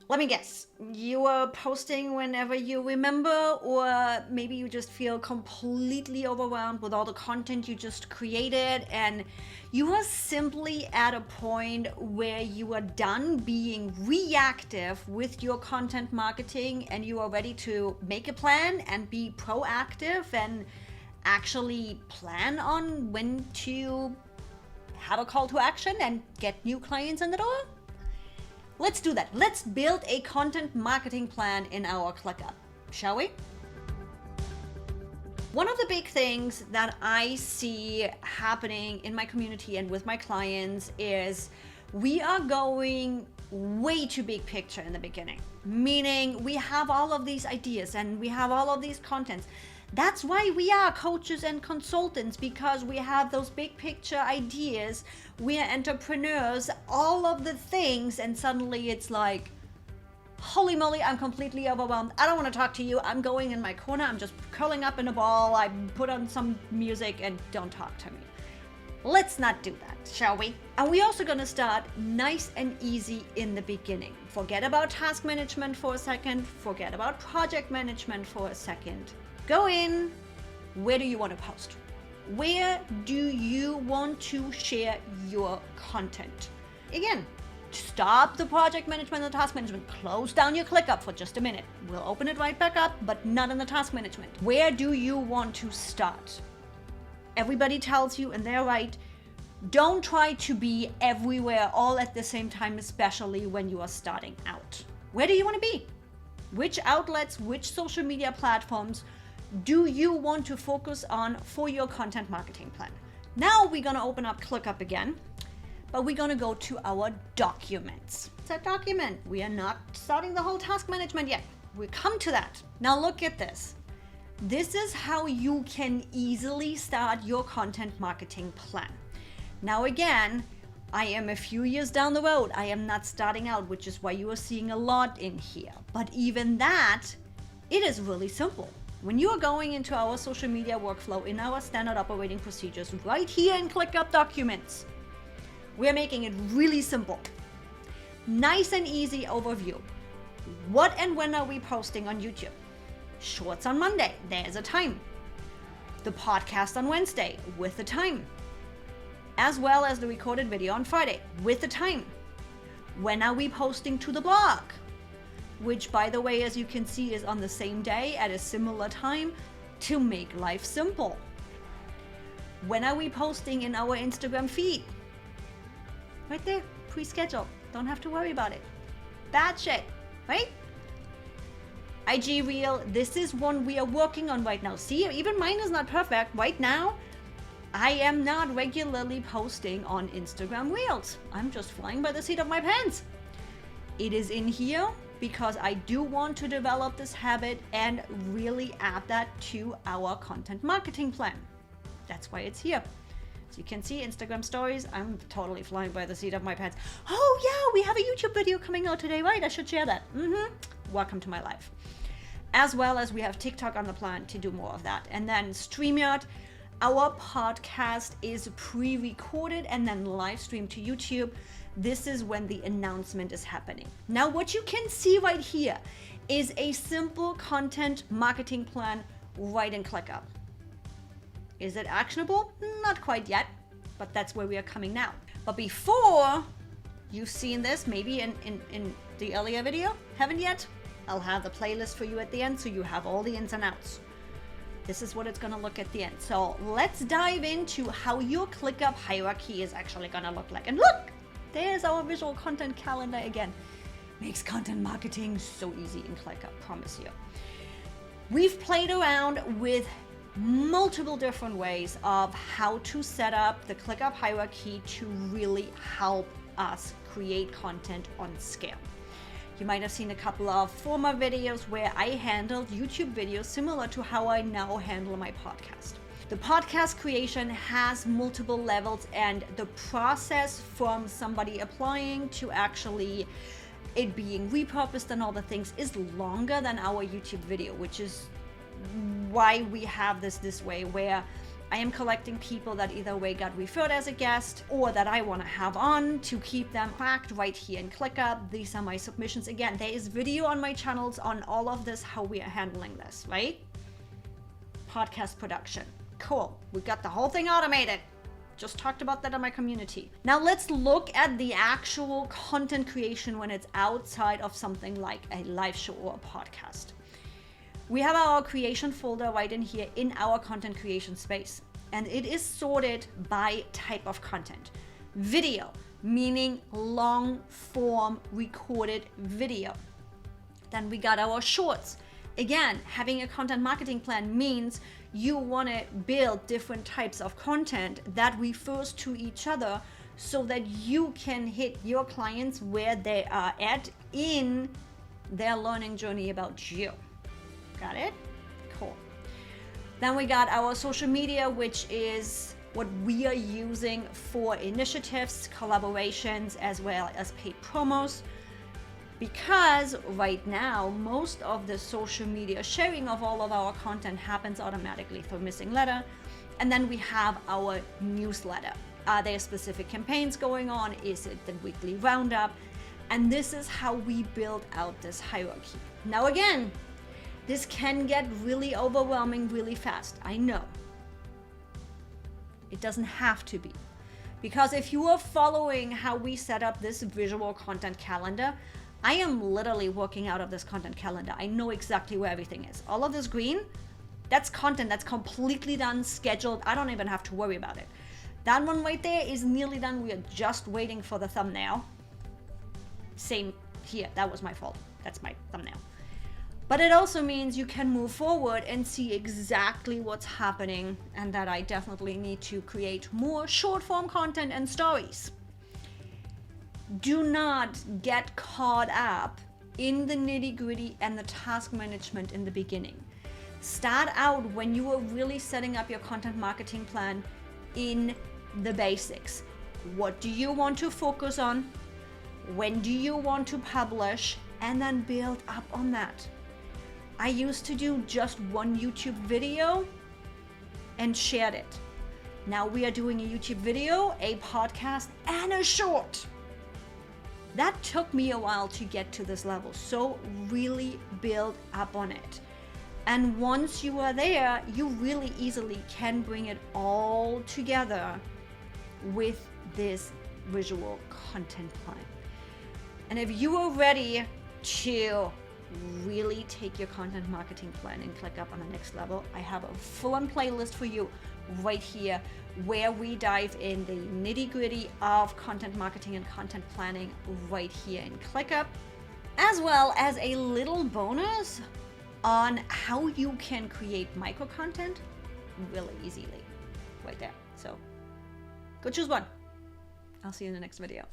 Let me guess, you are posting whenever you remember, or maybe you just feel completely overwhelmed with all the content you just created and you are simply at a point where you are done being reactive with your content marketing and you are ready to make a plan and be proactive and actually plan on when to have a call to action and get new clients in the door? Let's do that. Let's build a content marketing plan in our ClickUp, shall we? One of the big things that I see happening in my community and with my clients is we are going way too big picture in the beginning, meaning we have all of these ideas and we have all of these contents. That's why we are coaches and consultants, because we have those big picture ideas. We are entrepreneurs, all of the things, and suddenly it's like, holy moly, I'm completely overwhelmed. I don't want to talk to you. I'm going in my corner. I'm just curling up in a ball. I put on some music and don't talk to me. Let's not do that, shall we? And we're also going to start nice and easy in the beginning. Forget about task management for a second. Forget about project management for a second. Go in. Where do you want to post? Where do you want to share your content? Again, stop the project management and the task management. Close down your ClickUp for just a minute. We'll open it right back up, but not in the task management. Where do you want to start? Everybody tells you, and they're right, don't try to be everywhere all at the same time, especially when you are starting out. Where do you want to be? Which outlets, which social media platforms do you want to focus on for your content marketing plan? Now we're going to open up ClickUp again, but we're going to go to our documents. It's a document. We are not starting the whole task management yet. We'll come to that. Now look at this. This is how you can easily start your content marketing plan. Now again, I am a few years down the road. I am not starting out, which is why you are seeing a lot in here. But even that, it is really simple. When you are going into our social media workflow in our standard operating procedures right here in ClickUp Documents, we're making it really simple. Nice and easy overview. What and when are we posting on YouTube? Shorts on Monday, there's a time. The podcast on Wednesday with the time. As well as the recorded video on Friday with the time. When are we posting to the blog? Which, by the way, as you can see, is on the same day at a similar time to make life simple. When are we posting in our Instagram feed? Right there, pre-scheduled. Don't have to worry about it. Bad shit, right? IG Reel, this is one we are working on right now. See, even mine is not perfect. Right now, I am not regularly posting on Instagram Reels. I'm just flying by the seat of my pants. It is in here because I do want to develop this habit and really add that to our content marketing plan. That's why it's here. As you can see, Instagram stories, I'm totally flying by the seat of my pants. Oh yeah, we have a YouTube video coming out today, right? I should share that. Welcome to my life. As well as we have TikTok on the plan to do more of that. And then StreamYard, our podcast is pre-recorded and then live streamed to YouTube. This is when the announcement is happening. Now, what you can see right here is a simple content marketing plan right in ClickUp. Is it actionable? Not quite yet, but that's where we are coming now. But before you've seen this, maybe in the earlier video, haven't yet? I'll have the playlist for you at the end so you have all the ins and outs. This is what it's gonna look at the end. So let's dive into how your ClickUp hierarchy is actually gonna look like. And look, there's our visual content calendar again. Makes content marketing so easy in ClickUp, promise you. We've played around with multiple different ways of how to set up the ClickUp hierarchy to really help us create content on scale. You might have seen a couple of former videos where I handled YouTube videos similar to how I now handle my podcast. The podcast creation has multiple levels, and the process from somebody applying to actually it being repurposed and all the things is longer than our YouTube video, which is why we have this way where I am collecting people that either way got referred as a guest or that I want to have on to keep them tracked right here in ClickUp. These are my submissions. Again, there is video on my channels on all of this, how we are handling this, right? Podcast production. Cool. We got the whole thing automated. Just talked about that in my community. Now let's look at the actual content creation when it's outside of something like a live show or a podcast. We have our creation folder right in here in our content creation space, and it is sorted by type of content. Video, meaning long form recorded video. Then we got our shorts. Again, having a content marketing plan means you want to build different types of content that refers to each other so that you can hit your clients where they are at in their learning journey about you. Got it? Cool. Then we got our social media, which is what we are using for initiatives, collaborations, as well as paid promos. Because right now, most of the social media sharing of all of our content happens automatically through Missing Letter. And then we have our newsletter. Are there specific campaigns going on? Is it the weekly roundup? And this is how we build out this hierarchy. Now again, this can get really overwhelming really fast. I know. It doesn't have to be. Because if you are following how we set up this visual content calendar, I am literally working out of this content calendar. I know exactly where everything is. All of this green, that's content that's completely done, scheduled. I don't even have to worry about it. That one right there is nearly done. We are just waiting for the thumbnail. Same here. That was my fault. That's my thumbnail. But it also means you can move forward and see exactly what's happening, and that I definitely need to create more short form content and stories. Do not get caught up in the nitty-gritty and the task management in the beginning. Start out when you are really setting up your content marketing plan in the basics. What do you want to focus on? When do you want to publish? And then build up on that. I used to do just one YouTube video and shared it. Now we are doing a YouTube video, a podcast, and a short. That took me a while to get to this level, so really build up on it. And once you are there, you really easily can bring it all together with this visual content plan. And if you are ready to really take your content marketing plan and ClickUp on the next level, I have a full-on playlist for you right here where we dive in the nitty-gritty of content marketing and content planning right here in ClickUp, as well as a little bonus on how you can create micro content really easily right there. So go choose one. I'll see you in the next video.